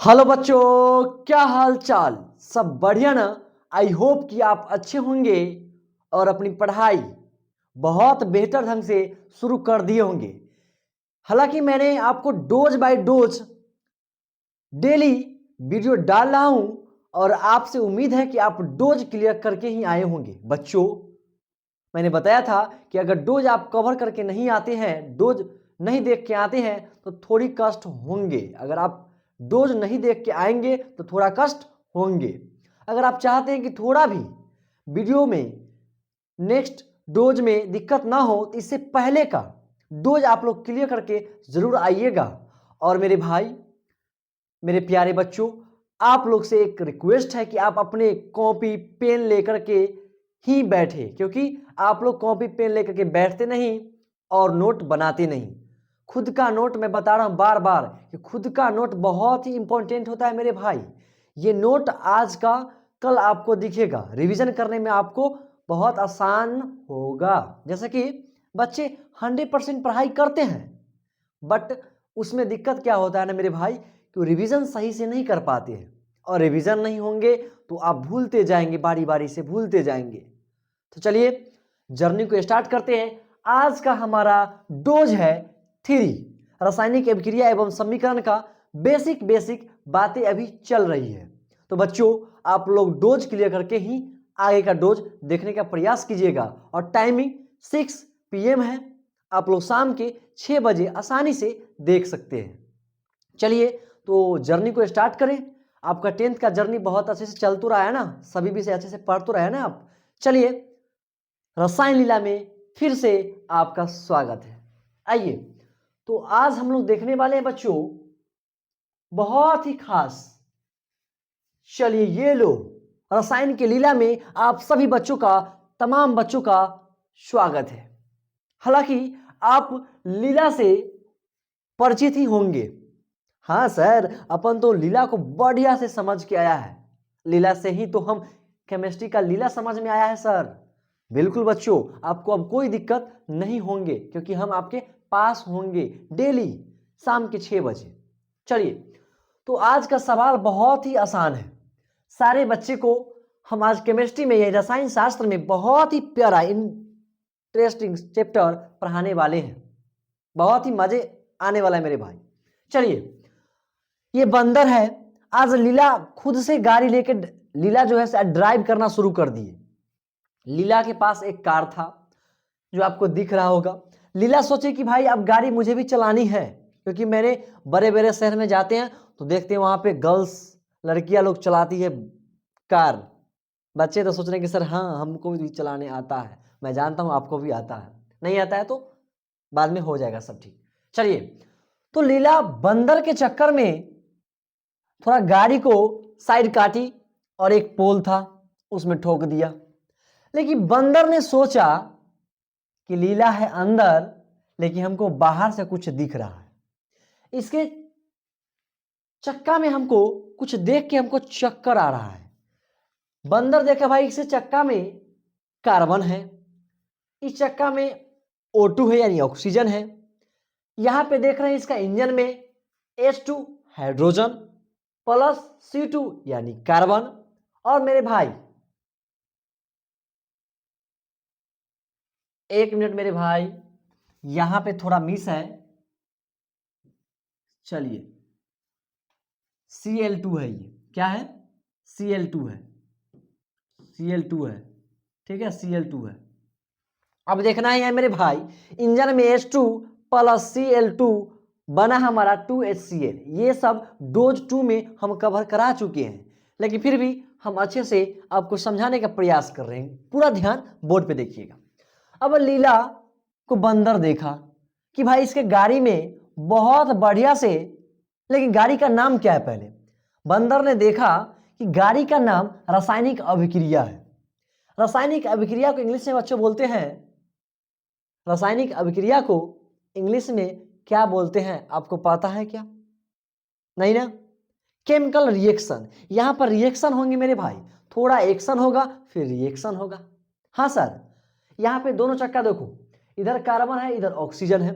Hello बच्चों, क्या हाल चाल। सब बढ़िया ना। आई होप कि आप अच्छे होंगे और अपनी पढ़ाई बहुत बेहतर ढंग से शुरू कर दिए होंगे। हालांकि मैंने आपको dose by dose daily video डाल रहा हूं और आपसे उम्मीद है कि आप डोज क्लियर करके ही आए होंगे। बच्चों, मैंने बताया था कि अगर डोज आप कवर करके नहीं आते हैं, डोज नहीं देख के आते हैं तो थोड़ी कष्ट होंगे। अगर आप डोज नहीं देख के आएंगे तो थोड़ा कष्ट होंगे। अगर आप चाहते हैं कि थोड़ा भी वीडियो में नेक्स्ट डोज में दिक्कत ना हो तो इससे पहले का डोज आप लोग क्लियर करके जरूर आइएगा। और मेरे भाई, मेरे प्यारे बच्चों, आप लोग से एक रिक्वेस्ट है कि आप अपने कॉपी पेन लेकर के ही बैठे, क्योंकि आप लोग कॉपी पेन लेकर के बैठते नहीं और नोट बनाते नहीं। खुद का नोट, मैं बता रहा हूं बार बार कि खुद का नोट बहुत ही इंपॉर्टेंट होता है मेरे भाई। ये नोट आज का कल आपको दिखेगा, रिवीजन करने में आपको बहुत आसान होगा। जैसे कि बच्चे 100% पढ़ाई करते हैं, बट उसमें दिक्कत क्या होता है ना मेरे भाई, कि रिवीजन सही से नहीं कर पाते हैं। और रिवीजन नहीं होंगे तो आप भूलते जाएंगे, बारी बारी से भूलते जाएंगे। तो चलिए जर्नी को स्टार्ट करते हैं। आज का हमारा डोज है थ्री, रासायनिक अभिक्रिया एवं समीकरण का बेसिक बेसिक बातें अभी चल रही है। तो बच्चों, आप लोग डोज क्लियर करके ही आगे का डोज देखने का प्रयास कीजिएगा। और टाइमिंग 6 PM है। आप लोग शाम के 6 बजे आसानी से देख सकते हैं। चलिए तो जर्नी को स्टार्ट करें। आपका 10th का जर्नी बहुत अच्छे से चल तो रहा है ना, सभी विषय अच्छे से पढ़ तो रहे हैं ना आप। चलिए, रसायन लीला में फिर से आपका स्वागत है। आइए, तो आज हम लोग देखने वाले हैं बच्चों बहुत ही खास। चलिए ये लो, रसायन की लीला में आप सभी बच्चों का, तमाम बच्चों का स्वागत है। हालांकि आप लीला से परिचित ही होंगे। हाँ सर, अपन तो लीला को बढ़िया से समझ के आया है। लीला से ही तो हम केमिस्ट्री का लीला समझ में आया है सर। बिल्कुल बच्चों, आपको अब कोई दिक्कत नहीं होंगे, क्योंकि हम आपके पास होंगे डेली शाम के 6 बजे। चलिए, तो आज का सवाल बहुत ही आसान है। सारे बच्चे को हम आज केमिस्ट्री में, या रसायन शास्त्र में बहुत ही प्यारा इंटरेस्टिंग चैप्टर पढ़ाने वाले हैं। बहुत ही मजे आने वाला है मेरे भाई। चलिए, ये बंदर है। आज लीला खुद से गाड़ी लेके, लीला जो है ड्राइव करना शुरू कर दिए। लीला के पास एक कार था जो आपको दिख रहा होगा। लीला सोचे कि भाई अब गाड़ी मुझे भी चलानी है, क्योंकि मैंने बड़े बड़े शहर में जाते हैं तो देखते हैं वहां पे गर्ल्स, लड़कियां लोग चलाती है कार। बच्चे तो सोच रहे हैं कि सर हाँ, हमको भी चलाने आता है। मैं जानता हूं आपको भी आता है, नहीं आता है तो बाद में हो जाएगा सब ठीक। चलिए, तो लीला बंदर के चक्कर में थोड़ा गाड़ी को साइड काटी और एक पोल था उसमें ठोक दिया। लेकिन बंदर ने सोचा कि लीला है अंदर, लेकिन हमको बाहर से कुछ दिख रहा है। इसके चक्का में हमको कुछ देख के हमको चक्कर आ रहा है। बंदर देखा भाई इससे चक्का में कार्बन है, इस चक्का में O2 है यानी ऑक्सीजन है। यहां पे देख रहे हैं इसका इंजन में H2 हाइड्रोजन प्लस C2 यानी कार्बन। और मेरे भाई, एक मिनट मेरे भाई, यहां पे थोड़ा मिस है। चलिए, Cl2 है, ये क्या है? Cl2 है, Cl2 है, ठीक है, Cl2 है। अब देखना है मेरे भाई, इंजन में H2 प्लस Cl2 बना हमारा 2HCl। ये सब डोज 2 में हम कवर करा चुके हैं, लेकिन फिर भी हम अच्छे से आपको समझाने का प्रयास कर रहे हैं। पूरा ध्यान बोर्ड पे देखिएगा। अब लीला को बंदर देखा कि भाई इसके गाड़ी में बहुत बढ़िया से, लेकिन गाड़ी का नाम क्या है? पहले बंदर ने देखा कि गाड़ी का नाम रासायनिक अभिक्रिया है। रासायनिक अभिक्रिया को इंग्लिश में बच्चों बोलते हैं, रासायनिक अभिक्रिया को इंग्लिश में क्या बोलते हैं आपको पता है क्या? नहीं ना? Chemical reaction. यहां पर रिएक्शन होंगे मेरे भाई, थोड़ा एक्शन होगा फिर रिएक्शन होगा। हाँ सर, यहां पे दोनों चक्का देखो, इधर कार्बन है इधर ऑक्सीजन है।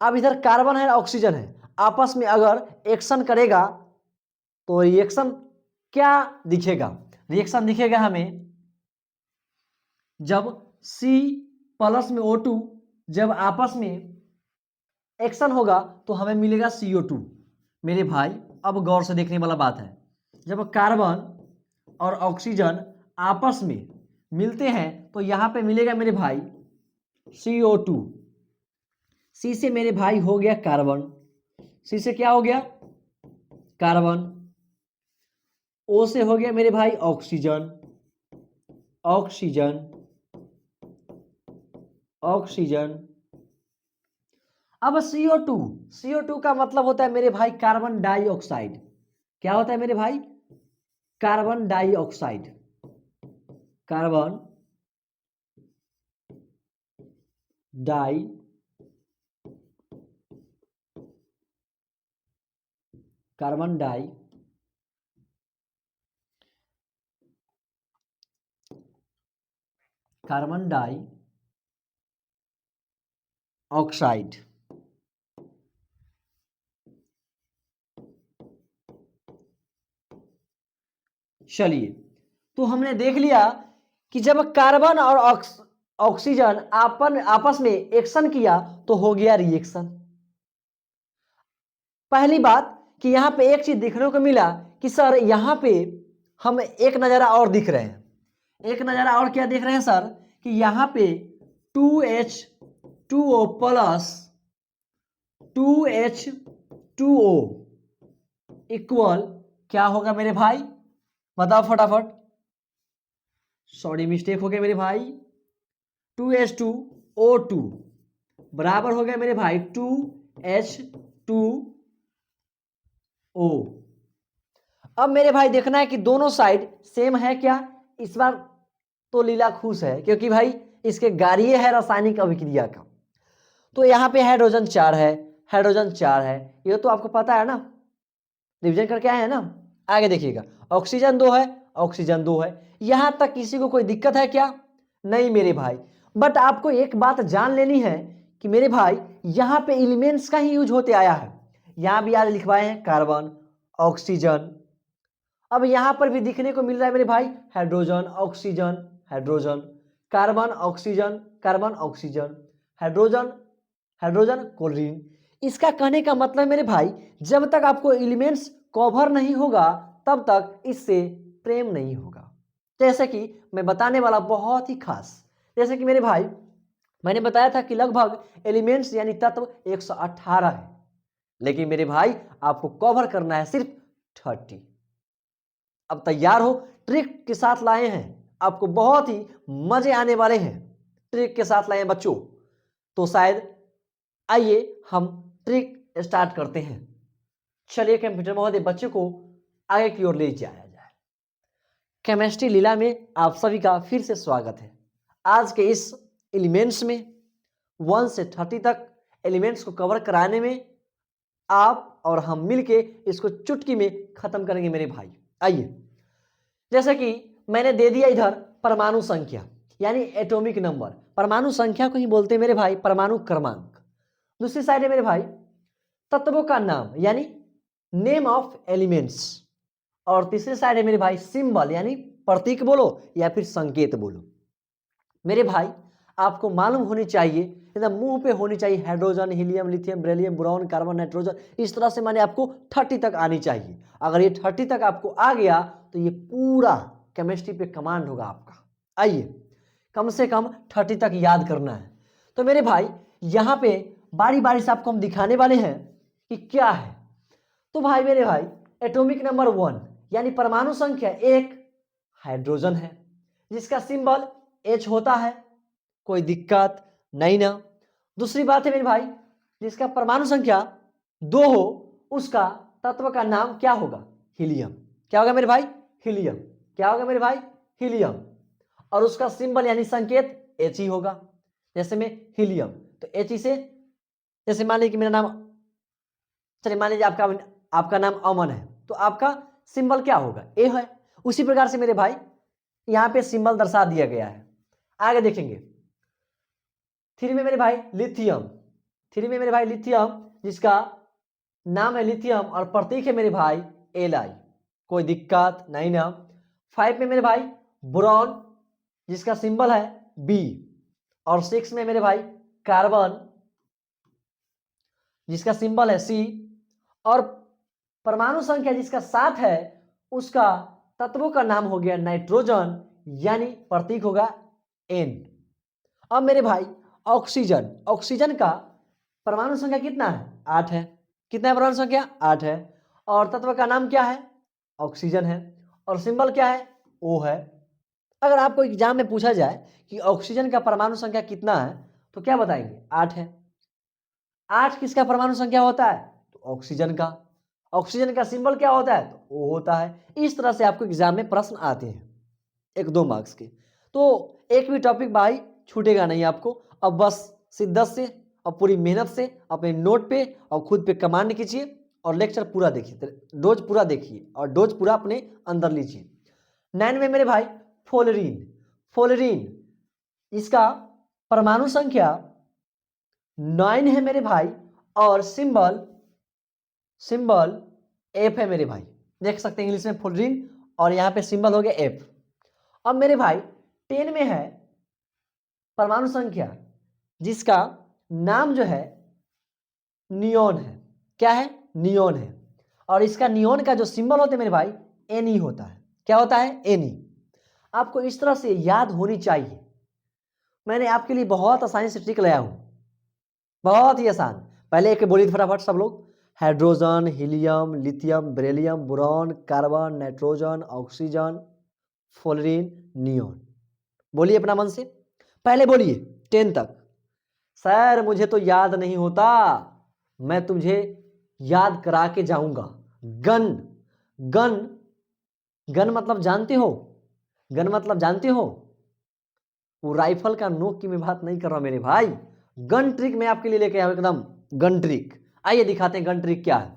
अब इधर कार्बन है ऑक्सीजन है, आपस में अगर एक्शन करेगा तो रिएक्शन क्या दिखेगा? रिएक्शन दिखेगा हमें जब C प्लस में O2 जब आपस में एक्शन होगा तो हमें मिलेगा CO2। मेरे भाई अब गौर से देखने वाला बात है, जब कार्बन और ऑक्सीजन आपस में मिलते हैं तो यहां पे मिलेगा मेरे भाई CO2। C से मेरे भाई हो गया कार्बन, C से क्या हो गया? कार्बन। O से हो गया मेरे भाई ऑक्सीजन, ऑक्सीजन, ऑक्सीजन। अब CO2, CO2 का मतलब होता है मेरे भाई कार्बन डाइऑक्साइड। क्या होता है मेरे भाई? Carbon dioxide, carbon di carbon di carbon dioxide. चलिए, तो हमने देख लिया कि जब कार्बन और ऑक्सीजन आपस में एक्शन किया तो हो गया रिएक्शन। पहली बात कि यहां पे एक चीज देखने को मिला कि सर यहां पे हम एक नजारा और दिख रहे हैं। एक नजारा और क्या देख रहे हैं सर? कि यहां पे 2H2O प्लस 2H2O इक्वल क्या होगा मेरे भाई? बताओ फटाफट। सॉरी मिस्टेक हो गया मेरे भाई। 2H2O2 बराबर हो गया मेरे भाई 2H2O। अब मेरे भाई देखना है कि दोनों साइड सेम है क्या। इस बार तो लीला खुश है क्योंकि भाई इसके गाड़िए है रासायनिक अभिक्रिया का। तो यहाँ पे हाइड्रोजन 4 है, हाइड्रोजन 4 है, ये तो आपको पता है ना, रिविजन करके आए हैं ना। आगे देखिएगा, ऑक्सीजन 2 है, ऑक्सीजन 2 है। यहां तक किसी को कोई दिक्कत है क्या? नहीं मेरे भाई। बट आपको एक बात जान लेनी है कि मेरे भाई यहां पे एलिमेंट्स का ही यूज होते आया है। यहां भी आज लिखवाए हैं कार्बन, ऑक्सीजन। अब यहां पर भी दिखने को मिल रहा है मेरे भाई hydrogen, oxygen, hydrogen, carbon, oxygen, carbon, oxygen, hydrogen, hydrogen, chlorine. इसका कहने का मतलब मेरे भाई जब तक आपको एलिमेंट्स कवर नहीं होगा तब तक इससे प्रेम नहीं होगा। जैसे कि मैं बताने वाला बहुत ही खास, जैसे कि मेरे भाई मैंने बताया था कि लगभग एलिमेंट्स यानी तत्व 118 है, लेकिन मेरे भाई आपको कवर करना है सिर्फ 30। अब तैयार हो? ट्रिक के साथ लाए हैं, आपको बहुत ही मजे आने वाले हैं। ट्रिक के साथ लाए हैं बच्चों, तो शायद आइए हम ट्रिक स्टार्ट करते हैं। चलिए कंप्यूटर महोदय बच्चे को आगे की ओर ले जाया जाए। केमिस्ट्री लीला में आप सभी का फिर से स्वागत है। आज के इस एलिमेंट्स में 1 से 30 तक एलिमेंट्स को कवर कराने में आप और हम मिलके इसको चुटकी में खत्म करेंगे मेरे भाई। आइए, जैसे कि मैंने दे दिया इधर परमाणु संख्या यानी एटॉमिक नंबर। परमाणु संख्या को ही बोलते हैं मेरे भाई परमाणु क्रमांक। दूसरी साइड है मेरे भाई तत्वों का नाम यानी नेम ऑफ एलिमेंट्स। और तीसरी साइड है मेरे भाई सिंबल यानी प्रतीक बोलो या फिर संकेत बोलो। मेरे भाई आपको मालूम होनी चाहिए, एकदम मुंह पे होनी चाहिए, hydrogen, helium, lithium, beryllium, boron, carbon, nitrogen, इस तरह से माने आपको 30 तक आनी चाहिए। अगर ये 30 तक आपको आ गया तो ये पूरा केमिस्ट्री पे कमांड होगा आपका। आइए, कम से कम 30 तक याद करना है। तो मेरे भाई यहाँ पे बारी बारी से आपको हम दिखाने वाले हैं कि क्या है। तो भाई मेरे भाई एटॉमिक नंबर 1 यानी परमाणु संख्या 1 हाइड्रोजन है, जिसका सिंबल H होता है, कोई दिक्कत नहीं ना। दूसरी बात है मेरे भाई जिसका परमाणु संख्या 2 हो उसका तत्व का नाम क्या होगा? हीलियम। क्या होगा मेरे भाई? हीलियम। क्या होगा मेरे भाई? हीलियम। और उसका सिंबल यानी संकेत H ही होगा। जैसे में हीलियम तो H से, जैसे मान लीजिए कि मेरा नाम, चलिए मान लीजिए आपका नाम अमन है तो आपका सिंबल क्या होगा? ए है। उसी प्रकार से मेरे भाई यहां पे सिंबल दर्शा दिया गया है। आगे देखेंगे 3 में मेरे भाई लिथियम, 3 में मेरे भाई लिथियम जिसका नाम है लिथियम और प्रतीक है मेरे भाई Li। कोई दिक्कत नहीं ना। 5 में मेरे भाई बोरॉन जिसका सिंबल है बी, और 6 में मेरे भाई कार्बन जिसका सिंबल है सी, और परमाणु संख्या जिसका 7 है उसका तत्वों का नाम हो गया नाइट्रोजन, यानी प्रतीक होगा एन। अब मेरे भाई ऑक्सीजन, ऑक्सीजन का परमाणु संख्या कितना है? 8 है। कितना है परमाणु संख्या? 8 है। और तत्व का नाम क्या है? ऑक्सीजन है। और सिंबल क्या है? ओ है। अगर आपको एग्जाम में पूछा जाए कि ऑक्सीजन का परमाणु संख्या कितना है तो क्या बताएंगे? 8 है। 8 किसका परमाणु संख्या होता है? तो ऑक्सीजन का। ऑक्सीजन का सिंबल क्या होता है? तो ओ होता है। इस तरह से आपको एग्जाम में प्रश्न आते हैं 1-2 मार्क्स के। तो एक भी टॉपिक भाई छूटेगा नहीं आपको। अब बस शिद्दत से और पूरी मेहनत से अपने नोट पे और खुद पे कमांड कीजिए और लेक्चर पूरा देखिए, डोज पूरा देखिए और डोज पूरा अपने अंदर लीजिए। 9 में मेरे भाई फ्लोरीन, फ्लोरीन इसका परमाणु संख्या 9 है मेरे भाई, और सिंबल सिंबल एफ है मेरे भाई। देख सकते हैं इंग्लिश में फ्लोरीन और यहाँ पे सिंबल हो गया एफ। अब मेरे भाई 10 में है परमाणु संख्या जिसका नाम जो है नियोन है। क्या है? नियोन है। और इसका नियोन का जो सिंबल होता है मेरे भाई एन होता है। क्या होता है? एन। आपको इस तरह से याद होनी चाहिए। मैंने आपके लिए बहुत आसानी से ट्रिक लाया हूं, बहुत ही आसान। पहले एक बोलिए फटाफट सब लोग। Hydrogen, helium, lithium, beryllium, boron, carbon, nitrogen, oxygen, fluorine, neon. बोलिए अपना मन से, पहले बोलिए 10 तक। सर मुझे तो याद नहीं होता, मैं तुझे याद करा के जाऊंगा। गन, गन, गन मतलब जानते हो? गन मतलब जानते हो? वो राइफल का नोक की मैं बात नहीं कर रहा मेरे भाई। गन ट्रिक मैं आपके लिए लेके आया हूं एकदम गन ट्रिक। आइए दिखाते हैं गन ट्रिक क्या है।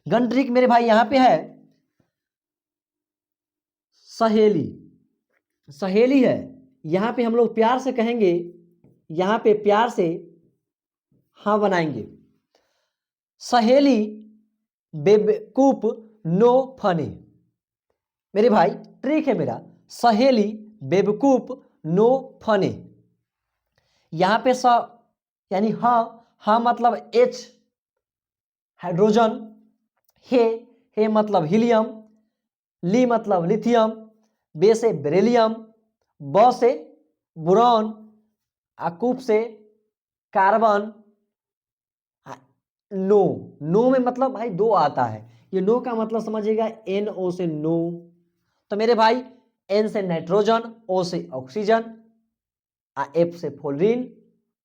गन ट्रिक मेरे भाई यहां पे है सहेली, सहेली है। यहां पे हम लोग प्यार से कहेंगे, यहां पे प्यार से हाँ बनाएंगे। सहेली बेवकूफ नो फनी। मेरे भाई ट्रिक है मेरा, सहेली बेवकूफ नो फनी। यहां पे स यानी हाँ, हाँ मतलब एच हाइड्रोजन, हे मतलब हीलियम, ली मतलब लिथियम, बे से बेरिलियम, ब से बोरॉन, अकूप से कार्बन, नो, नो में मतलब भाई दो आता है। ये नो का मतलब समझिएगा एन ओ से नो। तो मेरे भाई एन से नाइट्रोजन, ओ से ऑक्सीजन, एफ से फ्लोरीन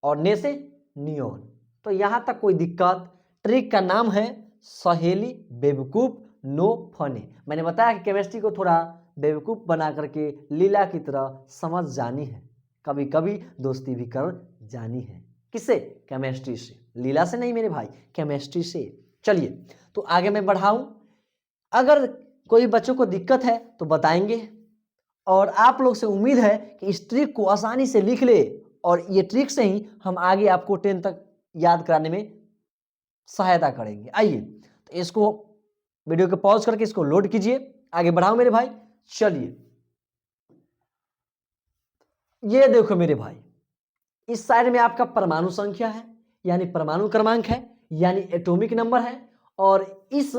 और ने से नियोन। तो यहां तक कोई दिक्कत? ट्रिक का नाम है सहेली बेवकूफ नो फनी। मैंने बताया कि केमिस्ट्री को थोड़ा बेवकूफ बना करके लीला की तरह समझ जानी है, कभी कभी दोस्ती भी कर जानी है। किससे? केमिस्ट्री से। लीला से नहीं मेरे भाई, केमिस्ट्री से। चलिए तो आगे मैं बढ़ाऊं। अगर कोई बच्चों को दिक्कत है तो बताएंगे, और आप लोग से उम्मीद है कि इस ट्रिक को आसानी से लिख ले, और ये ट्रिक से ही हम आगे आपको 10 तक याद कराने में सहायता करेंगे। आइए तो इसको वीडियो को पॉज करके इसको लोड कीजिए, आगे बढ़ाओ मेरे भाई। चलिए ये देखो मेरे भाई, इस साइड में आपका परमाणु संख्या है यानी परमाणु क्रमांक है, यानी एटॉमिक नंबर है। और इस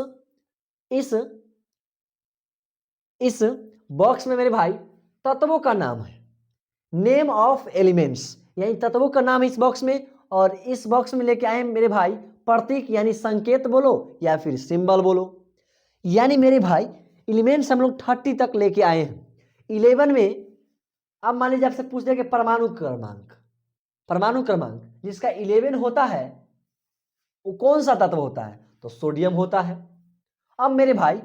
इस बॉक्स में मेरे भाई तत्वों का नाम है, नेम ऑफ एलिमेंट्स, यानी तत्वों का नाम इस बॉक्स में। और इस बॉक्स में लेके आए मेरे भाई प्रतीक यानी संकेत बोलो या फिर सिंबल बोलो। यानी मेरे भाई एलिमेंट्स हम लोग 30 तक लेके आए हैं। 11 में अब मान लीजिए आपसे पूछ दिया कि परमाणु क्रमांक, परमाणु क्रमांक जिसका 11 होता है वो कौन सा तत्व होता है? तो सोडियम होता है। अब मेरे भाई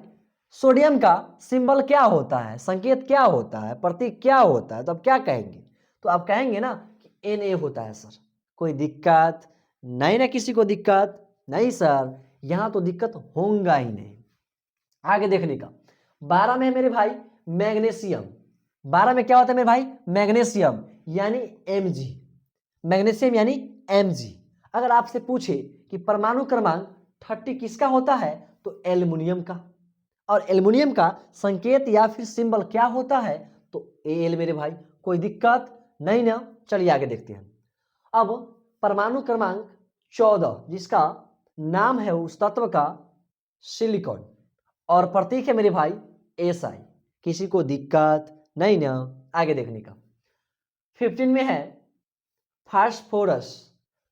सोडियम का सिंबल क्या होता है, संकेत क्या होता है, प्रतीक क्या होता है? तो अब क्या कहेंगे? तो आप कहेंगे ना कि Na होता है सर। कोई दिक्कत नहीं ना? किसी को दिक्कत नहीं सर, यहां तो दिक्कत होगा ही नहीं। आगे देखने का 12 में है मेरे भाई मैग्नीशियम। 12 में क्या होता है मेरे भाई? मैग्नीशियम यानी Mg, मैग्नीशियम यानी Mg। अगर आपसे पूछे कि परमाणु क्रमांक 30 किसका होता है तो एल्युमिनियम का। और एल्युमिनियम का संकेत या फिर सिंबल क्या होता है? तो Al मेरे भाई। कोई दिक्कत नहीं ना? चलिए आगे देखते हैं। अब परमाणु क्रमांक 14 जिसका नाम है उस तत्व का सिलिकॉन और प्रतीक है मेरे भाई Si। किसी को दिक्कत नहीं ना? आगे देखने का। 15 में है फास्फोरस।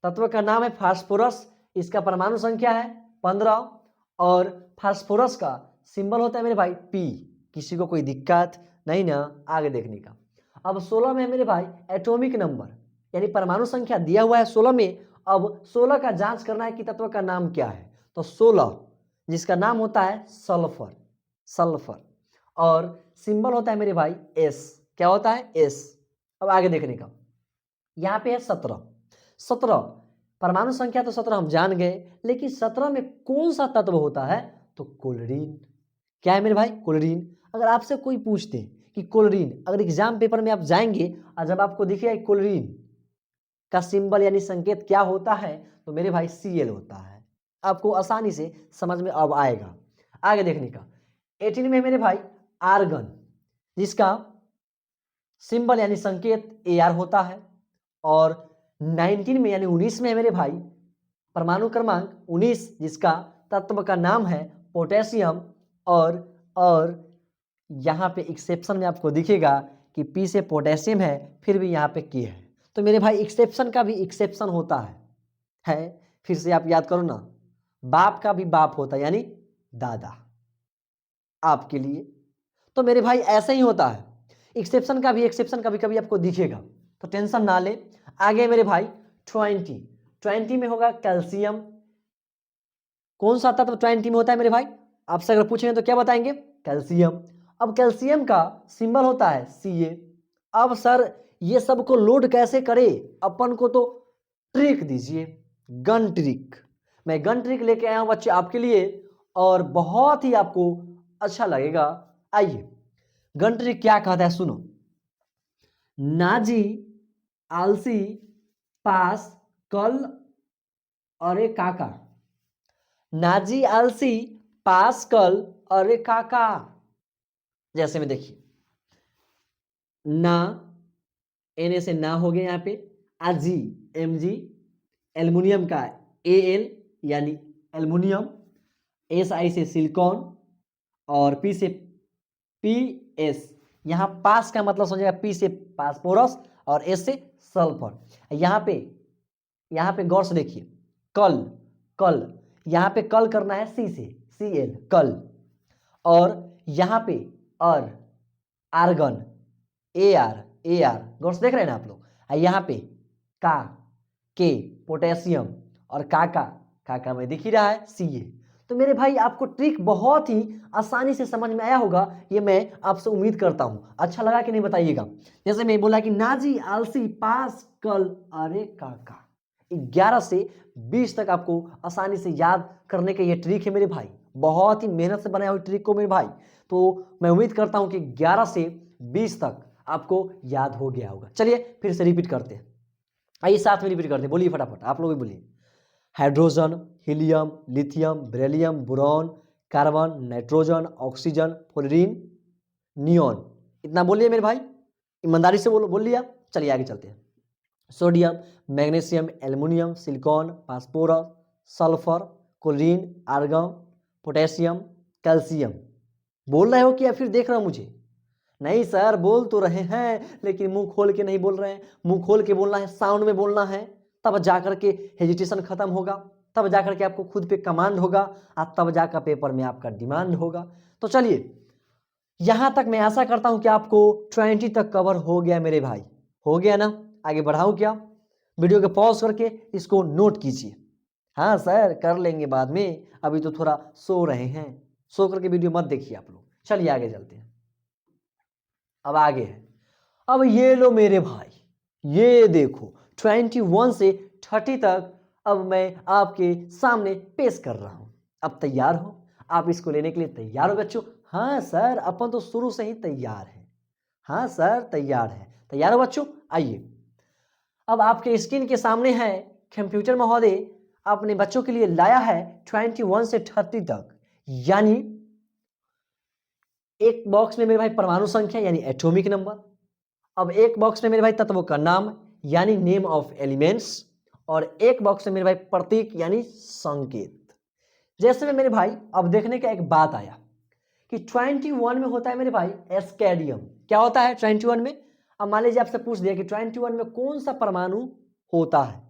तत्व का नाम है फास्फोरस। इसका परमाणु संख्या है 15 और फास्फोरस का सिंबल होता है मेरे भाई P। किसी को कोई दिक्कत नहीं ना? आगे देखने का। अब 16 में है मेरे भाई एटॉमिक नंबर यानी परमाणु संख्या दिया हुआ है 16 में। अब 16 का जांच करना है कि तत्व का नाम क्या है। तो 16 जिसका नाम होता है सल्फर। सल्फर और सिंबल होता है मेरे भाई S। क्या होता है? S। अब आगे देखने का। यहाँ पे है 17। 17 परमाणु संख्या तो 17 हम जान गए, लेकिन 17 में कौन सा तत्व होता है? तो क्लोरीन। क्या है मेरे भाई? क्लोरीन। अगर आपसे कोई पूछते कि क्लोरीन, अगर एग्जाम पेपर में आप जाएंगे और जब आपको दिखेगा क्लोरीन का सिंबल यानी संकेत क्या होता है, तो मेरे भाई Cl होता है। आपको आसानी से समझ में अब आएगा। आगे देखने का। 18 में मेरे भाई आर्गन जिसका सिंबल यानी संकेत Ar होता है और 19 में यानी 19 में है मेरे भाई परमाणु क्रमांक 19 जिसका तत्व का नाम है पोटेशियम और यहाँ पे एक्सेप्शन में आपको दिखेगा कि P से पोटेशियम है फिर भी यहाँ पे K है। तो मेरे भाई एक्सेप्शन का भी एक्सेप्शन होता है। फिर से आप याद करो ना, बाप का भी बाप होता है यानी दादा आपके लिए। तो मेरे भाई ऐसे ही होता है, एक्सेप्शन का भी एक्सेप्शन कभी कभी आपको दिखेगा, तो टेंशन ना ले। आगे मेरे भाई 20 में होगा कैल्शियम। कौन सा तत्व 20 में होता है मेरे भाई? आपसे अगर पूछेंगे तो क्या बताएंगे? कैल्शियम। अब कैल्शियम का सिंबल होता है Ca। अब सर ये सब को लोड कैसे करे? अपन को तो ट्रिक दीजिए, गन ट्रिक। मैं गन ट्रिक लेके आया हूं बच्चे आपके लिए और बहुत ही आपको अच्छा लगेगा। आइए गन ट्रिक क्या कहता है सुनो। नाजी आलसी पास कल अरे काका। नाजी आलसी पास कल अरे काका। जैसे में देखिए ना, एन से ना हो गया यहाँ पे, आजी Mg, एल्युमिनियम का Al यानी एल्युमिनियम, Si से सिलिकॉन और P से PS। यहाँ पास का मतलब समझेगा P से फास्फोरस और S से सल्फर। यहाँ पे गौर से देखिए कल, कल यहाँ पे कल करना है C से Cl कल, और यहाँ पे आर्गन Ar गौर से देख रहे हैं ना आप लोग। यहाँ पे का के पोटेशियम और काका में दिख ही रहा है Ca। तो मेरे भाई आपको ट्रिक बहुत ही आसानी से समझ में आया होगा, ये मैं आपसे उम्मीद करता हूं। अच्छा लगा कि नहीं बताइएगा। जैसे मैं बोला कि नाजी आलसी पास कल अरे काका, 11 से 20 तक आपको आसानी से याद करने का ये ट्रिक है मेरे भाई। बहुत ही मेहनत से बनाया हुआ ट्रिक को मेरे भाई, तो मैं उम्मीद करता हूं कि 11 से 20 तक आपको याद हो गया होगा। चलिए फिर से रिपीट करते हैं, आइए साथ में रिपीट करते हैं। बोलिए फटाफट, आप लोग भी बोलिए। Hydrogen, helium, lithium, beryllium, boron, carbon, nitrogen, oxygen, fluorine, neon. इतना बोलिए मेरे भाई, ईमानदारी से बोलो, बोल लिया। चलिए आगे चलते हैं। Sodium, magnesium, aluminium, silicon, phosphorus, sulphur, chlorine, argon, potassium, calcium. बोल रहे हो कि या फिर देख रहे हो मुझे? नहीं सर बोल तो रहे हैं लेकिन मुंह खोल के नहीं बोल रहे हैं। मुंह खोल के बोलना है, साउंड में बोलना है, तब जाकर के हेजिटेशन खत्म होगा, तब जाकर के आपको खुद पे कमांड होगा और तब जाकर पेपर में आपका डिमांड होगा। तो चलिए यहां तक मैं आशा करता हूं कि आपको 20 तक कवर हो गया मेरे भाई। हो गया ना? आगे बढ़ाऊं क्या? वीडियो को पॉज करके इसको नोट कीजिए। हाँ सर कर लेंगे बाद में, अभी तो थोड़ा सो रहे हैं, सो करके वीडियो मत देखिए आप लोग। चलिए आगे चलते हैं। अब आगे है, अब ये लो मेरे भाई, ये देखो 21 से 30 तक अब मैं आपके सामने पेश कर रहा हूं। अब तैयार हो? आप इसको लेने के लिए तैयार हो बच्चों? हाँ सर अपन तो शुरू से ही तैयार है। हाँ सर तैयार है। तैयार हो बच्चों? आइए अब आपके स्क्रीन के सामने है कंप्यूटर महोदय अपने बच्चों के लिए लाया है 21 से 30 तक, यानी एक बॉक्स में मेरे भाई परमाणु संख्या यानी एटॉमिक नंबर, अब एक बॉक्स में मेरे भाई तत्वों का नाम यानी नेम ऑफ एलिमेंट्स, और एक बॉक्स में मेरे भाई प्रतीक यानी संकेत। जैसे में मेरे भाई अब देखने का एक बात आया कि 21 में होता है मेरे भाई एस्केडियम। क्या होता है 21 में? अब मान लीजिए आपसे पूछ दिया कि 21 में कौन सा परमाणु होता है,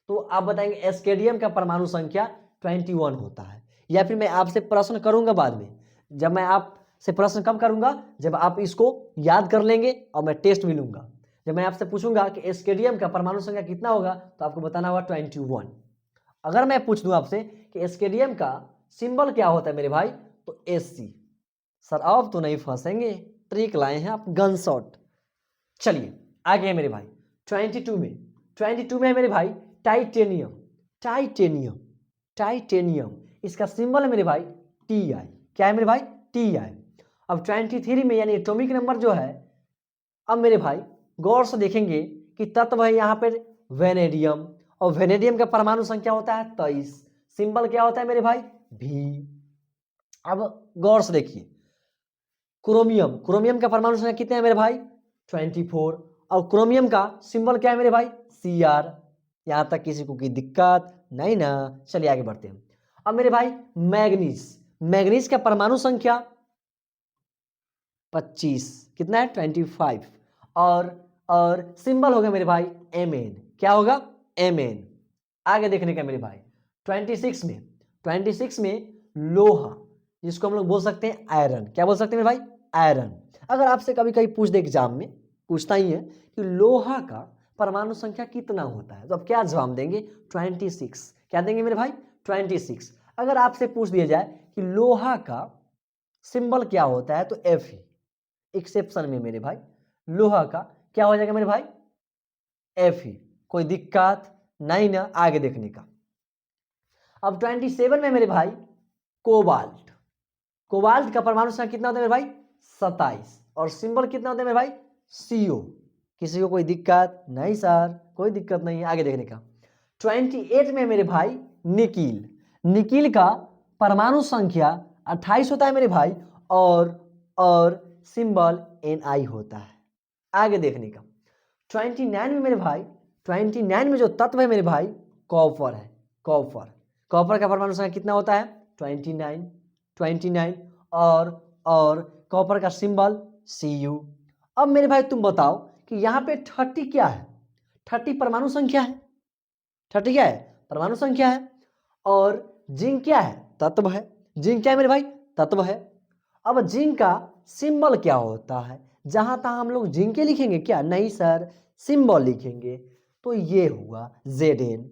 तो आप बताएंगे एस्केडियम का परमाणु संख्या 21 होता है। या फिर मैं आपसे प्रश्न करूंगा बाद में, जब मैं आपसे प्रश्न कब करूंगा, जब आप इसको याद कर लेंगे और मैं टेस्ट भी लूंगा। जब मैं आपसे पूछूंगा कि एस्केडियम का परमाणु संख्या कितना होगा, तो आपको बताना होगा 21। अगर मैं पूछ दूं आपसे कि एस्केडियम का सिंबल क्या होता है मेरे भाई, तो एससी। सर अब तो नहीं फंसेंगे, ट्रिक लाए हैं आप, गन शॉट। चलिए आगे है मेरे भाई 22 में है मेरे भाई टाइटेनियम। टाइटेनियम, टाइटेनियम इसका सिंबल है मेरे भाई टी आई। क्या है मेरे भाई? T I. अब 23 में यानी एटॉमिक नंबर जो है, अब मेरे भाई गौर से देखेंगे कि तत्व है यहाँ पर वेनेडियम, और वेनेडियम का परमाणु संख्या होता है 23। सिंबल क्या होता है मेरे भाई? भी। अब गौर से देखिए क्रोमियम, क्रोमियम का परमाणु संख्या कितने हैं मेरे भाई? 24। और क्रोमियम का सिंबल क्या है मेरे भाई? C R. यहां तक किसी को कोई दिक्कत नहीं ना? चलिए आगे बढ़ते हैं। अब मेरे भाई मैग्नीज, मैग्नीज का परमाणु संख्या 25, कितना है? 25। और सिंबल होगा मेरे भाई एम। क्या होगा? एम। आगे देखने का मेरे भाई 26 में लोहा, जिसको हम लोग बोल सकते हैं आयरन। क्या बोल सकते हैं मेरे भाई? आयरन। अगर आपसे कभी कभी पूछ दे एग्जाम में, पूछता ही है कि लोहा का परमाणु संख्या कितना होता है, तो आप क्या जवाब देंगे? 26। क्या देंगे मेरे भाई? 26। अगर आपसे पूछ दिया जाए कि लोहा का सिंबल क्या होता है, तो एफ ही। एक्सेप्शन में मेरे भाई लोहा का क्या हो जाएगा मेरे भाई? एफ ही। कोई दिक्कत नहीं ना आगे देखने का। अब 27 में मेरे भाई कोबाल्ट, कोबाल्ट का परमाणु संख्या कितना होता है मेरे भाई? 27। और सिंबल कितना होता है मेरे भाई? सीओ। किसी को कोई दिक्कत नहीं? सर कोई दिक्कत नहीं है आगे देखने का। 28 में मेरे भाई निकिल, निकिल का परमाणु संख्या 28 होता है मेरे भाई, और सिंबल एन होता है। आगे देखने का 29 में मेरे भाई, 29 में जो तत्व है मेरे भाई कॉपर है। कॉपर, कॉपर का परमाणु संख्या कितना होता है? 29। और कॉपर का सिंबल Cu। अब मेरे भाई तुम बताओ कि यहाँ पे 30 क्या है? 30 परमाणु संख्या है। 30 क्या है? परमाणु संख्या है। और जिंक क्या है? तत्व है। जिंक क्या है मेरे भाई? तत्व है। अब जिंक का सिंबल क्या होता है? जहां तहां हम लोग जिंक के लिखेंगे क्या? नहीं सर, सिंबल लिखेंगे। तो ये हुआ Zn।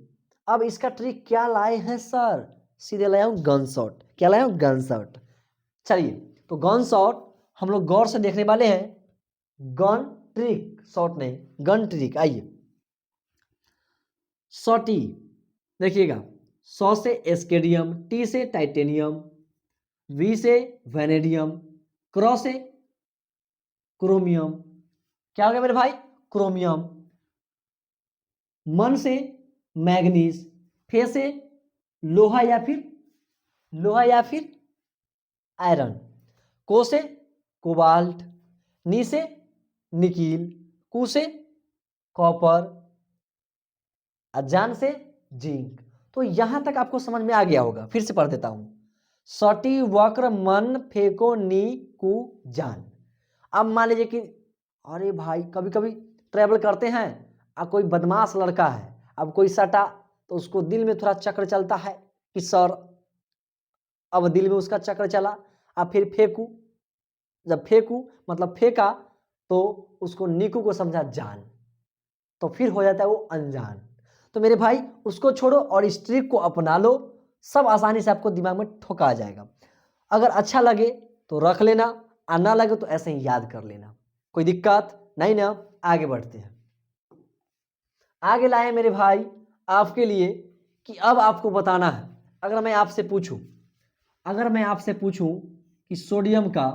अब इसका ट्रिक क्या लाए हैं सर? सीधे लाया हूं गन शॉट। क्या लाया हूं? Gun shot. चलिए तो गन शॉट हम लोग गौर से देखने वाले हैं। गन ट्रिक, शॉट नहीं, गन ट्रिक। आइए सॉटी देखिएगा, 100 से एस्केडियम, टी से टाइटेनियम, वी से वेनेडियम, क्रॉस से क्रोमियम। क्या हो गया मेरे भाई? क्रोमियम। मन से मैग्नीज, फे से लोहा या फिर आयरन, को से कोबाल्ट, नी से निकील, कु से कॉपर, जान से जिंक। तो यहां तक आपको समझ में आ गया होगा। फिर से पढ़ देता हूं। सटी वक्र मन फेको नी कु जान। अब मान लीजिए कि अरे भाई कभी कभी ट्रेवल करते हैं, अब कोई बदमाश लड़का है, अब कोई सटा तो उसको दिल में थोड़ा चक्र चलता है कि सर, अब दिल में उसका चक्र चला, अब फिर फेंकू, जब फेंकू मतलब फेंका, तो उसको नीकू को समझा जान, तो फिर हो जाता है वो अनजान। तो मेरे भाई उसको छोड़ो और इस ट्रिक को अपना लो, सब आसानी से आपको दिमाग में ठोका आ जाएगा। अगर अच्छा लगे तो रख लेना, और ना लगे तो ऐसे ही याद कर लेना, कोई दिक्कत नहीं ना। आगे बढ़ते हैं। आगे लाए मेरे भाई आपके लिए कि अब आपको बताना है, अगर मैं आपसे पूछूं, अगर मैं आपसे पूछूं कि सोडियम का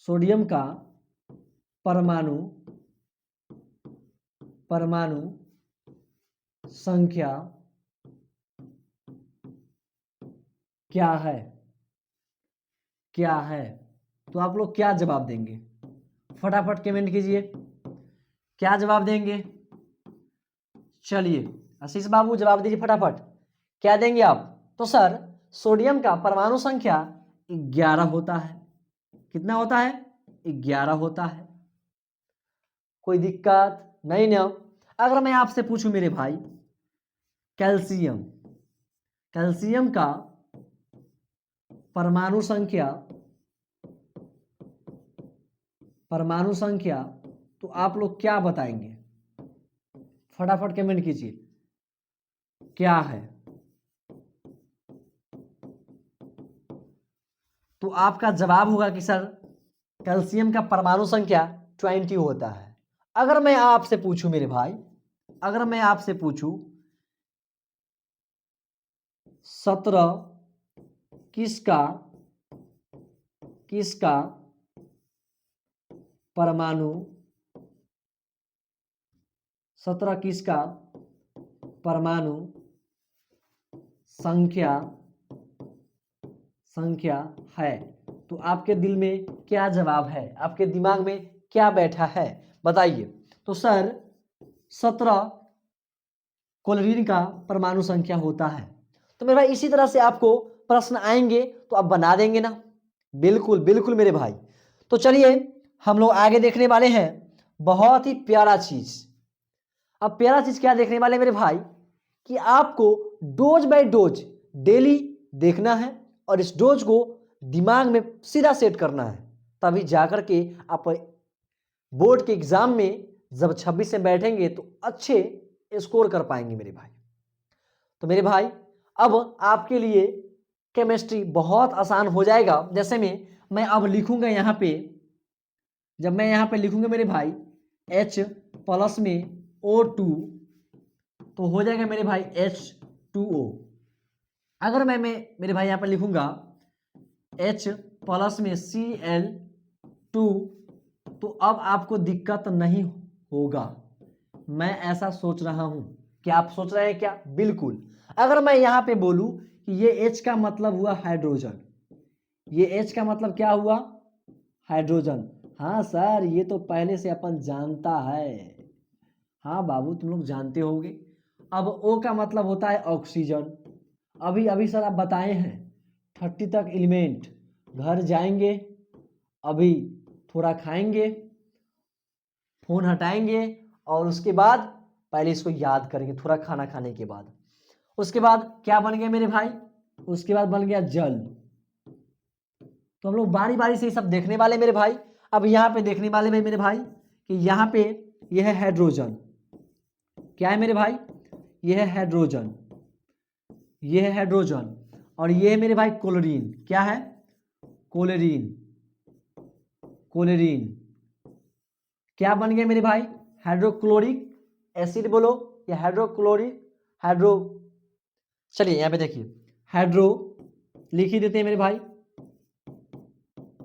सोडियम का परमाणु परमाणु संख्या क्या है, क्या है, तो आप लोग क्या जवाब देंगे? फटाफट कमेंट कीजिए, क्या जवाब देंगे? चलिए आशीष बाबू जवाब दीजिए फटाफट, क्या देंगे आप? तो सर सोडियम का परमाणु संख्या 11 होता है। कितना होता है? 11 होता है। कोई दिक्कत नहीं ना? अगर मैं आपसे पूछूं मेरे भाई, कैल्शियम, कैल्शियम का परमाणु संख्या, परमाणु संख्या, तो आप लोग क्या बताएंगे? फटाफट कमेंट कीजिए, क्या है? तो आपका जवाब होगा कि सर कैल्शियम का परमाणु संख्या 20 होता है। अगर मैं आपसे पूछूं मेरे भाई, अगर मैं आपसे पूछूं 17 किसका, किसका परमाणु, 17 किसका परमाणु संख्या, संख्या है, तो आपके दिल में क्या जवाब है? आपके दिमाग में क्या बैठा है? बताइए। तो सर 17 क्लोरीन का परमाणु संख्या होता है। तो मेरे भाई इसी तरह से आपको प्रश्न आएंगे तो आप बना देंगे ना? बिल्कुल बिल्कुल मेरे भाई। तो चलिए हम लोग आगे देखने वाले हैं बहुत ही प्यारा चीज। अब प्यारा चीज क्या देखने वाले मेरे भाई, कि आपको डोज बाय डोज डेली देखना है और इस डोज को दिमाग में सीधा सेट करना है, तभी जाकर के आप बोर्ड के एग्जाम में जब 26 में बैठेंगे तो अच्छे स्कोर कर पाएंगे मेरे भाई। तो मेरे भाई अब आपके लिए केमिस्ट्री बहुत आसान हो जाएगा। जैसे में मैं अब लिखूंगा यहाँ पे, जब मैं यहाँ पे लिखूंगा मेरे भाई H प्लस में O2, तो हो जाएगा मेरे भाई H2O। अगर मैं मेरे भाई यहाँ पे लिखूंगा H प्लस में Cl2, तो अब आपको दिक्कत नहीं होगा। मैं ऐसा सोच रहा हूं। क्या आप सोच रहे हैं क्या? बिल्कुल। अगर मैं यहां पे बोलूं कि ये H का मतलब हुआ हाइड्रोजन, ये H का मतलब क्या हुआ? हाइड्रोजन। हाँ सर ये तो पहले से अपन जानता है। हाँ बाबू तुम लोग जानते होंगे। अब O का मतलब होता है ऑक्सीजन। अभी अभी सर आप बताए हैं 30 तक एलिमेंट। घर जाएंगे, अभी थोड़ा खाएंगे, फोन हटाएंगे और उसके बाद पहले इसको याद करेंगे थोड़ा खाना खाने के बाद। उसके बाद क्या बन गया मेरे भाई? उसके बाद बन गया जल। तो हम लोग बारी बारी से ये सब देखने वाले मेरे भाई। अब यहाँ पे देखने वाले मेरे भाई कि यहाँ पे यह है हाइड्रोजन। क्या है मेरे भाई? यह है हाइड्रोजन, यह है हाइड्रोजन, और ये है मेरे भाई क्लोरीन। क्या है? Chlorine, chlorine. क्या बन गया मेरे भाई? हाइड्रोक्लोरिक एसिड बोलो या हाइड्रोक्लोरिक हाइड्रो। चलिए यहाँ पे देखिए हाइड्रो लिख ही देते हैं मेरे भाई,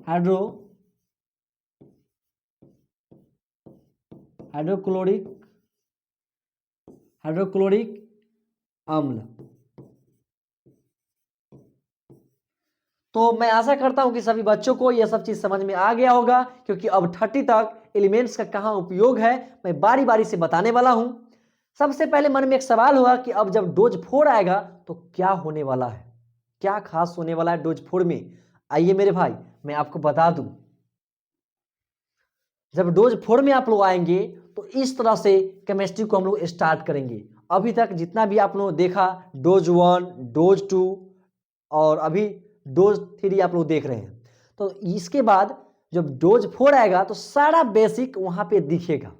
हाइड्रो, हाइड्रोक्लोरिक, हाइड्रोक्लोरिक अम्ल। तो मैं आशा करता हूं कि सभी बच्चों को यह सब चीज समझ में आ गया होगा, क्योंकि अब 30 तक एलिमेंट्स का कहां उपयोग है मैं बारी बारी से बताने वाला हूं। सबसे पहले मन में एक सवाल होगा कि अब जब डोज 4 आएगा तो क्या होने वाला है, क्या खास होने वाला है डोज 4 में? आइए मेरे भाई मैं आपको बता दूं। जब डोज 4 में आप लोग आएंगे तो इस तरह से केमिस्ट्री को हम लोग स्टार्ट करेंगे। अभी तक जितना भी आप लोग देखा डोज 1, डोज 2 और अभी डोज 3 आप लोग देख रहे हैं, तो इसके बाद जब डोज 4 आएगा तो सारा बेसिक वहां पे दिखेगा।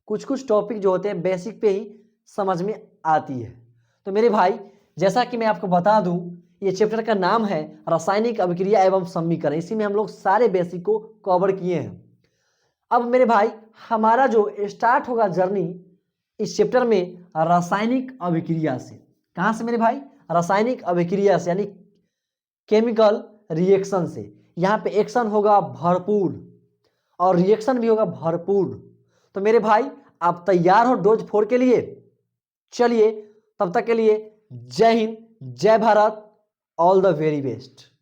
कुछ कुछ टॉपिक जो होते हैं बेसिक पे ही समझ में आती है। तो मेरे भाई जैसा कि मैं आपको बता दूं, ये चैप्टर का नाम है रासायनिक अभिक्रिया एवं समीकरण। इसी में हम लोग सारे बेसिक को कवर किए हैं। अब मेरे भाई हमारा जो स्टार्ट होगा जर्नी इस चैप्टर में रासायनिक अभिक्रिया से। कहां से मेरे भाई? रासायनिक अभिक्रिया से, यानी केमिकल रिएक्शन से। यहां पे एक्शन होगा भरपूर और रिएक्शन भी होगा भरपूर। तो मेरे भाई आप तैयार हो डोज 4 के लिए? चलिए तब तक के लिए जय हिंद, जय Bharat, all the very best.